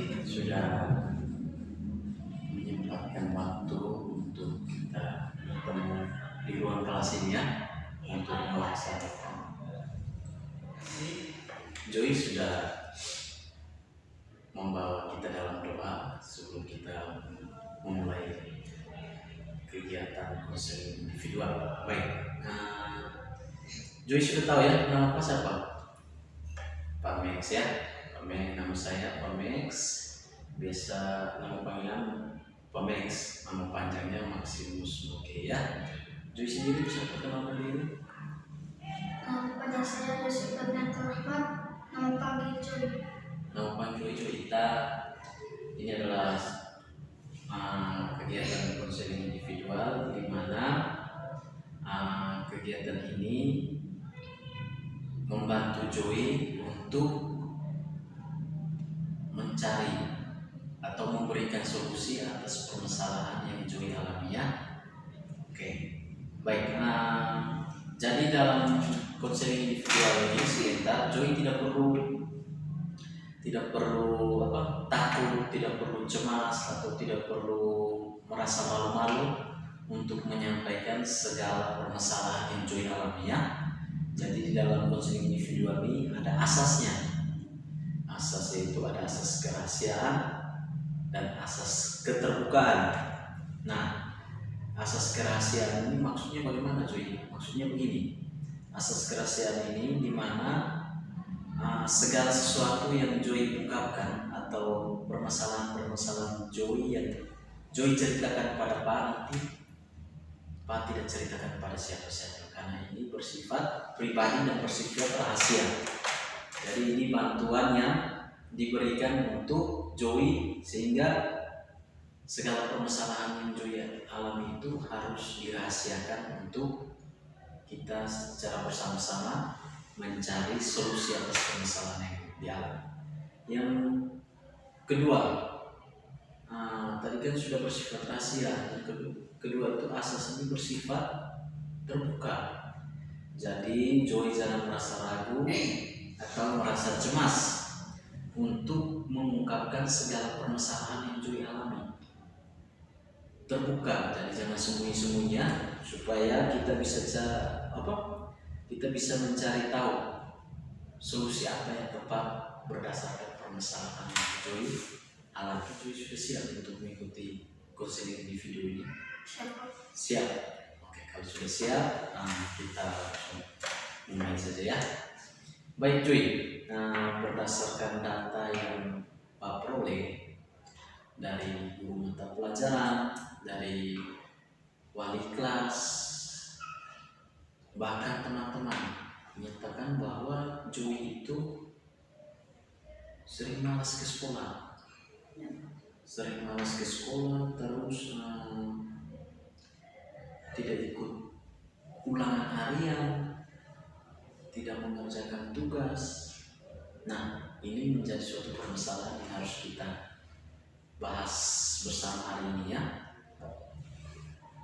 Joy sudah menyempatkan waktu untuk kita bertemu di ruang kelas ini ya, untuk melaksanakan. Joy sudah membawa kita dalam doa sebelum kita memulai kegiatan konseling individual. Baik, Joy sudah tahu ya nama apa siapa? Pak Max ya. Pak Max, nama saya Pak Max. Biasa nama panggilan Pak Max, nama panjangnya Maximus. Oke ya. Joy sendiri bisa perkenalkan diri? Pada saya Yusuf Fernando Rahmat, nama panggilan Joy. Nama panggilan Joyita. Ini adalah kegiatan konseling individual di mana kegiatan ini membantu Joy untuk mencari atau memberikan solusi atas permasalahan yang Joy alami ya. Oke, baik. Jadi dalam konseling individual ini sebentar Joy tidak perlu takut, tidak perlu cemas atau tidak perlu merasa malu-malu untuk menyampaikan segala permasalahan yang Joy alami ya. Jadi di dalam konseling individual ini ada asasnya. Asas yaitu ada asas kerahasiaan dan asas keterbukaan. Nah, asas kerahasiaan ini maksudnya bagaimana Joy? Maksudnya begini. Asas kerahasiaan ini di mana segala sesuatu yang Joy ungkapkan atau permasalahan-permasalahan Joy yang Joy ceritakan pada Pak nanti Pak tidak ceritakan kepada siapa-siapa karena ini bersifat pribadi dan bersifat rahasia. Jadi ini bantuan yang diberikan untuk Joy sehingga segala permasalahan yang Joy alami itu harus dirahasiakan untuk kita secara bersama-sama mencari solusi atas permasalahan yang dialami. Yang kedua, tadi kan sudah bersifat rahasia. Yang kedua itu asas ini bersifat terbuka. Jadi Joy jangan merasa ragu atau merasa cemas untuk mengungkapkan segala permasalahan yang Joy alami. Terbuka, jadi jangan sembunyi-sembunyi supaya kita bisa mencari tahu solusi apa yang tepat berdasarkan permasalahan yang Joy alami. Joy sudah siap untuk mengikuti konseling individu ini? Siap. Oke, kalau sudah siap, kita langsung mulai saja ya. Baik Joy, berdasarkan data yang Pak peroleh dari guru mata pelajaran, dari wali kelas, bahkan teman-teman menyatakan bahwa Joy itu sering malas ke sekolah, terus tidak ikut ulangan harian, tidak mengerjakan tugas. Nah, ini menjadi suatu permasalahan yang harus kita bahas bersama hari ini ya,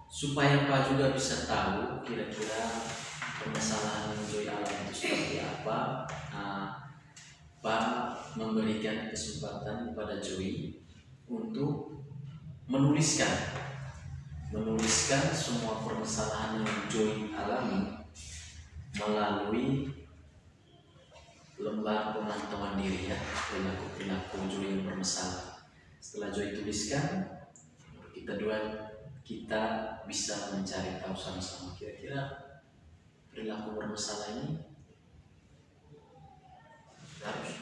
supaya Pak juga bisa tahu kira-kira permasalahan yang Joy alami itu seperti apa. Pak memberikan kesempatan kepada Joy untuk menuliskan semua permasalahan yang Joy alami melalui lembar pemantauan diri ya, perilaku Joy yang bermasalah. Setelah Joy tuliskan, kita bisa mencari tahu sama-sama kira-kira perilaku bermasalah ini harus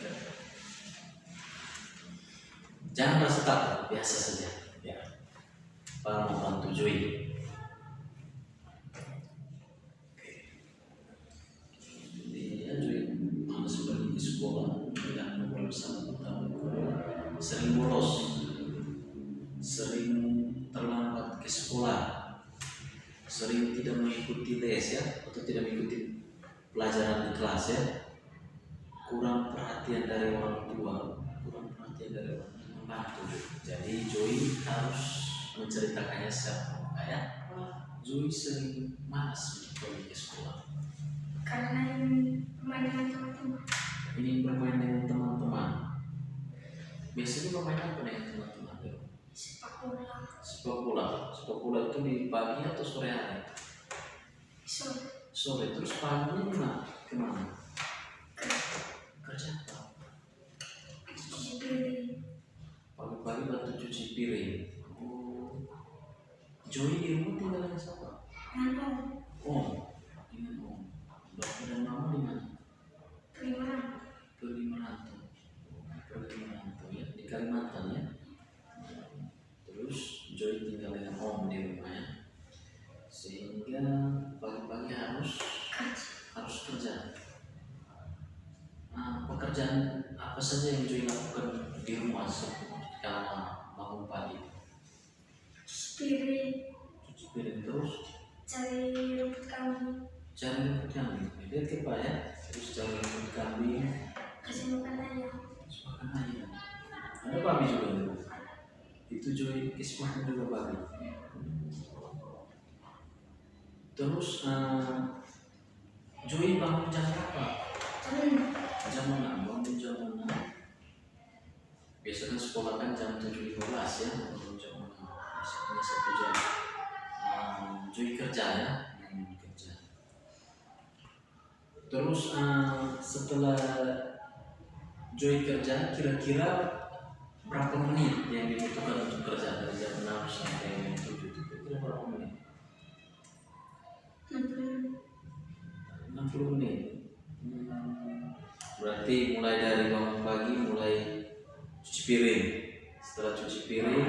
jangan merasa takut, biasa saja ya. Pak membantu Joy. Seperti di sekolah tidak bersama tahun sering bolos, sering terlambat ke sekolah, sering tidak mengikuti les ya, atau tidak mengikuti pelajaran di kelas ya, kurang perhatian dari orang tua, membantu. Jadi Joy harus menceritakannya secara terbuka ya. Joy sering malas untuk pergi ke sekolah Karena ingin bermain dengan teman-teman. Ingin bermain dengan teman-teman. Biasanya permainan apa dengan teman-teman? sepak bola, Sepak bola. Sepak bola itu di pagi atau sore hari? sore, Sore. Terus paginya gimana? Kemana? Kerja apa? cuci piring, Pagi-pagi bantu cuci piring. Oh. Joy di rumah tinggal dengan siapa? dengan Oh, dengan om. Bapak dan mama di mana? Kalimantan, Pergi merantau. Pergi merantau ya di Kalimantan ya. Terus Joy tinggal dengan om di rumah ya. Sehingga pagi-pagi harus kerja. Nah, pekerjaan apa saja yang Joy lakukan di rumah selama bangun pagi? cuci piring, Cuci piring terus cari rumput kambing, cari rumput kambing. Lihat ke Pak ya. Terus cari rumput kambing. kasih makan ayam, Makan ayam. Ada babi juga di rumah. Itu Joy kasih makan juga babi. Terus Joy bangun jam berapa? Jam 6. Bangun jam 6. Biasanya sekolah kan jam 7.15 ya. Bangun jam 6. Biasanya 1 jam. Joy kerja ya. Kerja. Terus setelah Joy kerja, kira-kira berapa menit yang dibutuhkan untuk kerja dari jam 6 sampai jam 7? Kira-kira berapa menit? 60 menit. Berarti mulai dari bangun pagi, mulai cuci piring. Setelah cuci piring,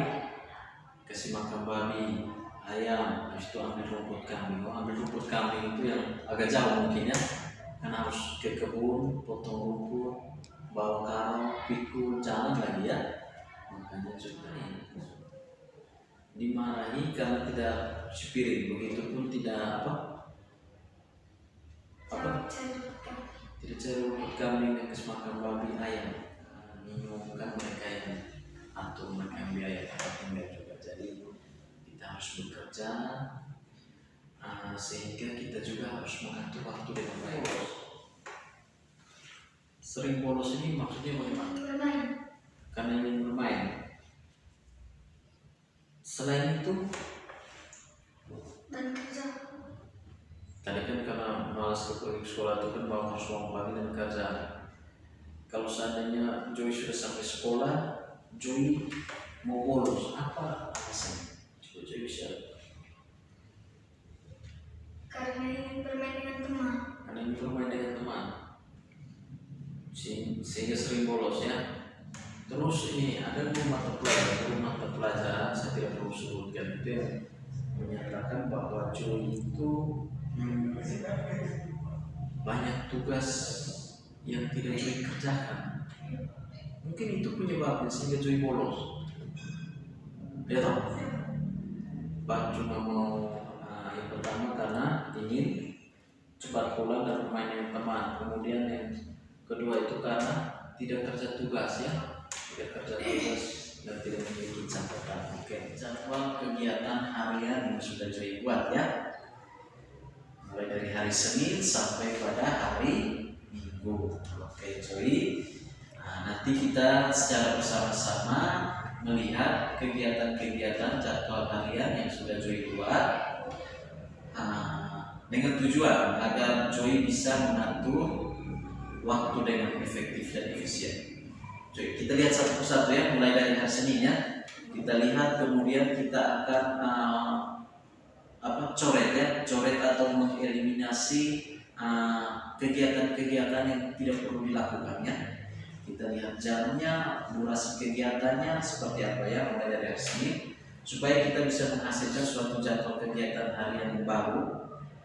kasih makan babi, ayam, habis itu ambil rumput kambing. Ambil rumput kambing itu yang agak jauh mungkin ya, karena harus ke kebun, potong rumput, bawa karung, pikul, jalan lagi ya. Makanya juga dimarahi karena tidak cuci piring. Begitupun tidak tidak cari rumput kambing dan kasih makan babi, ayam. Minum kan mereka yang atur, mereka yang biaya tempat tinggal juga. Jadi kita harus bekerja sehingga kita juga harus mengatur waktu dengan baik. Sering bolos ini maksudnya bagaimana? bermain, Karena ingin bermain. Selain itu, dan kerja, tadi kan karena malas ke sekolah itu kan harus bangun pagi dan kerja. Kalau seandainya Joy sudah sampai sekolah, Joy mau bolos, apa alasannya? Coba Joy bisa. karena ingin bermain dengan teman, Karena ingin bermain dengan teman, sehingga sering bolos ya. Terus ini ada rumah terpelajaran, saya tidak perlu sebutkan itu yang menyatakan bahwa Joy itu banyak tugas yang tidak Joy kerjakan. Mungkin itu penyebabnya sehingga Joy bolos. Ya toh? Pak cuma mau yang pertama karena ingin cepat pulang dan bermain dengan teman. Kemudian yang kedua itu karena tidak kerja tugas ya, tidak kerja tugas dan tidak memiliki catatan. Oke, jadwal kegiatan harian yang sudah Joy buat ya. Mulai dari hari Senin sampai pada hari Minggu. Oke Joy. Nanti kita secara bersama-sama melihat kegiatan-kegiatan jadwal harian yang sudah Joy buat dengan tujuan agar Joy bisa mengatur waktu dengan efektif dan efisien. Joy, kita lihat satu persatu ya, mulai dari hari Senin ya. Kita lihat kemudian kita akan coret atau mengeliminasi kegiatan-kegiatan yang tidak perlu dilakukan ya. Kita lihat jamnya, durasi kegiatannya seperti apa ya, mulai dari hari Senin, supaya kita bisa menghasilkan suatu jadwal kegiatan harian yang baru.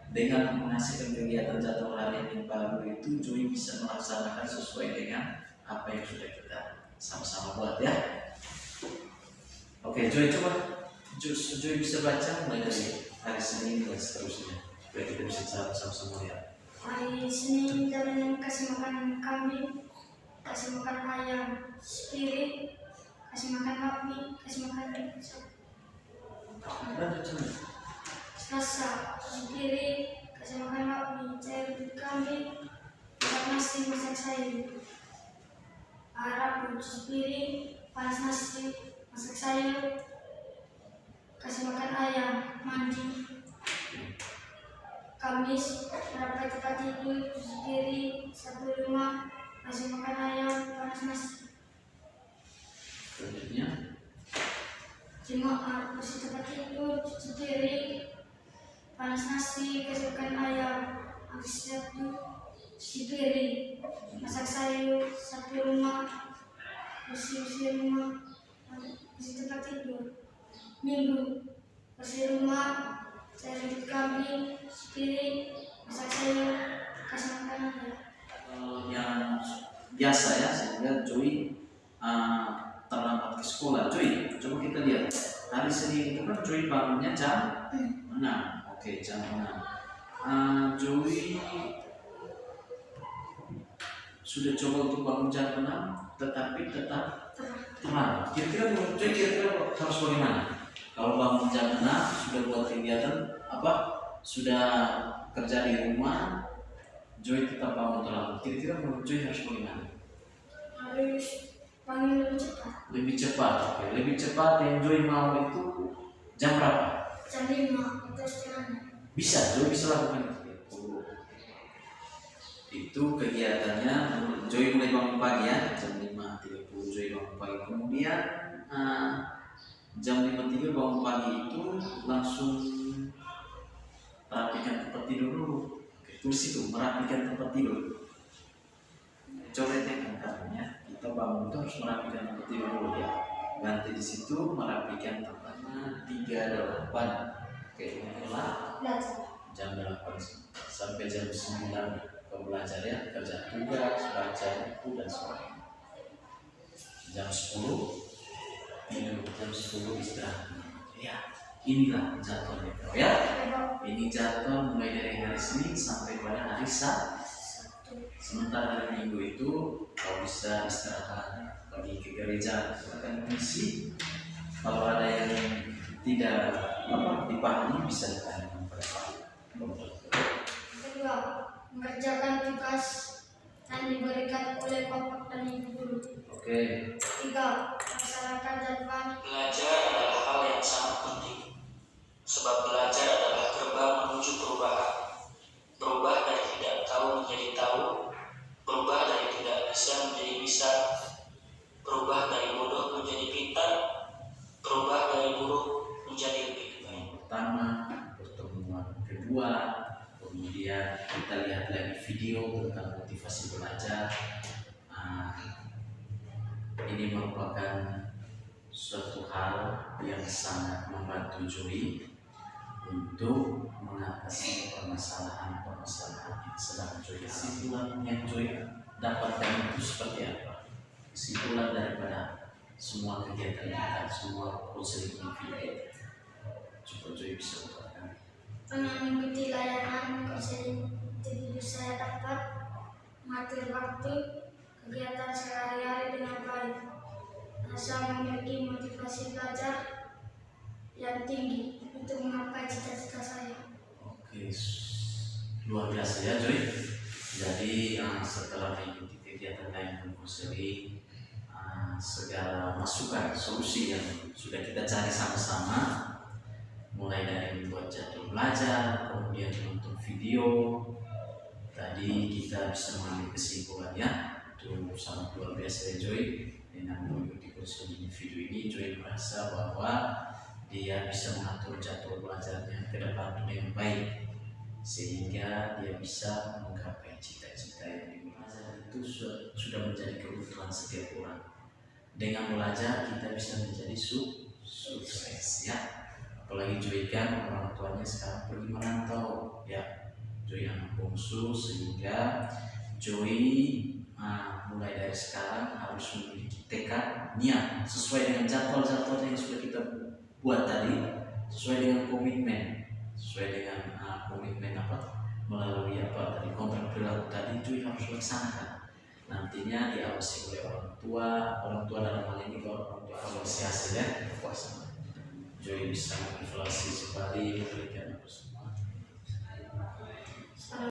Dengan menghasilkan kegiatan jadwal harian yang baru itu, Joy bisa melaksanakan sesuai dengan apa yang sudah kita sama-sama buat ya. Oke, Joy coba Joy bisa baca mulai dari hari Senin dan seterusnya, supaya kita bisa sama-sama lihat. hari Senin jalan kasih makan kambing, kasih makan ayam, spirit, kasih makan babi, kasih makan Selasa, spirit, kasih makan babi, cari kambing, makan nasi, masak sayur. Rabu, spirit, panas nasi, masak sayur, kasih makan ayam, mandi. Kamis, merapat tempat tidur, cuci piring, sapu rumah, kasih makan ayam, panas nasi. Selanjutnya, Jumat, bersih tempat tidur, cuci piring, panas nasi, kasih makan ayam. Hari Sabtu, cuci piring, masak sayur, sapu rumah, bersih rumah, bersih tempat tidur. Minggu, bersih rumah, cari kambing, cuci piring, masak sayur, kasih makan ayam. yang biasa ya, sehingga Joy terlambat ke sekolah. Joy, coba kita lihat. Hari Senin itu kan Joy bangunnya jam 6. Oke, jam 6. Joy sudah coba untuk bangun jam 6, tetapi tetap terlambat. Kira-kira menurut Joy harus bagaimana? Kalau bangun jam 6 sudah buat kegiatan apa? Sudah kerja di rumah, Joy tetap bangun terlambat. Kira-kira menurut Joy harus bagaimana? Harus bangun lebih cepat. Lebih cepat, oke. Lebih cepat yang Joy mau itu jam berapa? Jam 5 atau setengahnya. Bisa, Joy bisa lakukan itu. Itu kegiatannya. Joy mulai bangun pagi ya, jam 5.30 Joy bangun pagi. Kemudian jam 5.30 bangun pagi itu langsung rapikan tempat tidur dulu. Oke, tulis itu, merapikan tempat tidur. Coretnya katanya kita bangun itu harus merapikan tempat tidur dulu ya. Ganti di situ merapikan tempatnya 38. Oke, inilah Belajar. jam 8 sampai jam 9 kau belajar ya, kerja tugas, baca buku dan sebagainya. Jam 10 tidur, jam 10 istirahat. Ya, inilah jadwalnya kau ya. Ini jadwal mulai dari hari Senin sampai pada hari Sabtu. Sementara hari Minggu itu kau bisa istirahat, pergi ke gereja, silakan mengisi. Kalau ada yang tidak dipahami bisa ditanya kepada Pak. Kedua, mengerjakan tugas yang diberikan oleh bapak dan ibu guru. Oke. Tiga, melaksanakan jadwal. Belajar adalah hal yang sangat penting, sebab belajar adalah gerbang menuju perubahan. Berubah dari tidak tahu menjadi tahu, berubah dari tidak bisa menjadi bisa, berubah dari bodoh menjadi pintar, berubah dari buruk menjadi lebih baik. Pertama, pertemuan kedua, kemudian kita lihat lagi video tentang motivasi belajar. Ini merupakan suatu hal yang sangat membantu Joy untuk mengatasi permasalahan yang sedang Joy. Kesimpulan yang Joy dapatkan itu seperti apa? Kesimpulan daripada semua kegiatan kita, semua proses individu. Coba Joy bisa utarakan. Mengikuti layanan konseling individu saya dapat mengatur waktu kegiatan sehari-hari dengan baik. Saya memiliki motivasi belajar yang tinggi untuk menggapai cita-cita saya. Oke, luar biasa ya Joy. Jadi setelah mengikuti kegiatan layanan konseling, segala masukan, solusi yang sudah kita cari sama-sama, mulai dari membuat jadwal belajar, kemudian menonton video, tadi kita bisa mengambil kesimpulannya. Itu sangat luar biasa ya Joy. Dengan mengikuti kursus individu ini, Joy merasa bahwa dia bisa mengatur jadwal belajarnya ke depan dengan baik, sehingga dia bisa menggapai cita-cita yang dimiliki. Itu sudah menjadi kebutuhan setiap orang. Dengan belajar kita bisa menjadi sukses ya. Apalagi Joy kan orang tuanya sekarang pergi merantau ya. Joy anak bungsu, sehingga Joy mulai dari sekarang harus memiliki tekad, niat sesuai dengan jadwal-jadwal yang sudah kita buat tadi, sesuai dengan komitmen, melalui tadi kontrak perilaku tadi. Joy harus laksanakan. Nantinya diawasi oleh orang tua dalam hal ini kalau orang tua evaluasi hasilnya puas. Joy bisa evaluasi sekali, memberikan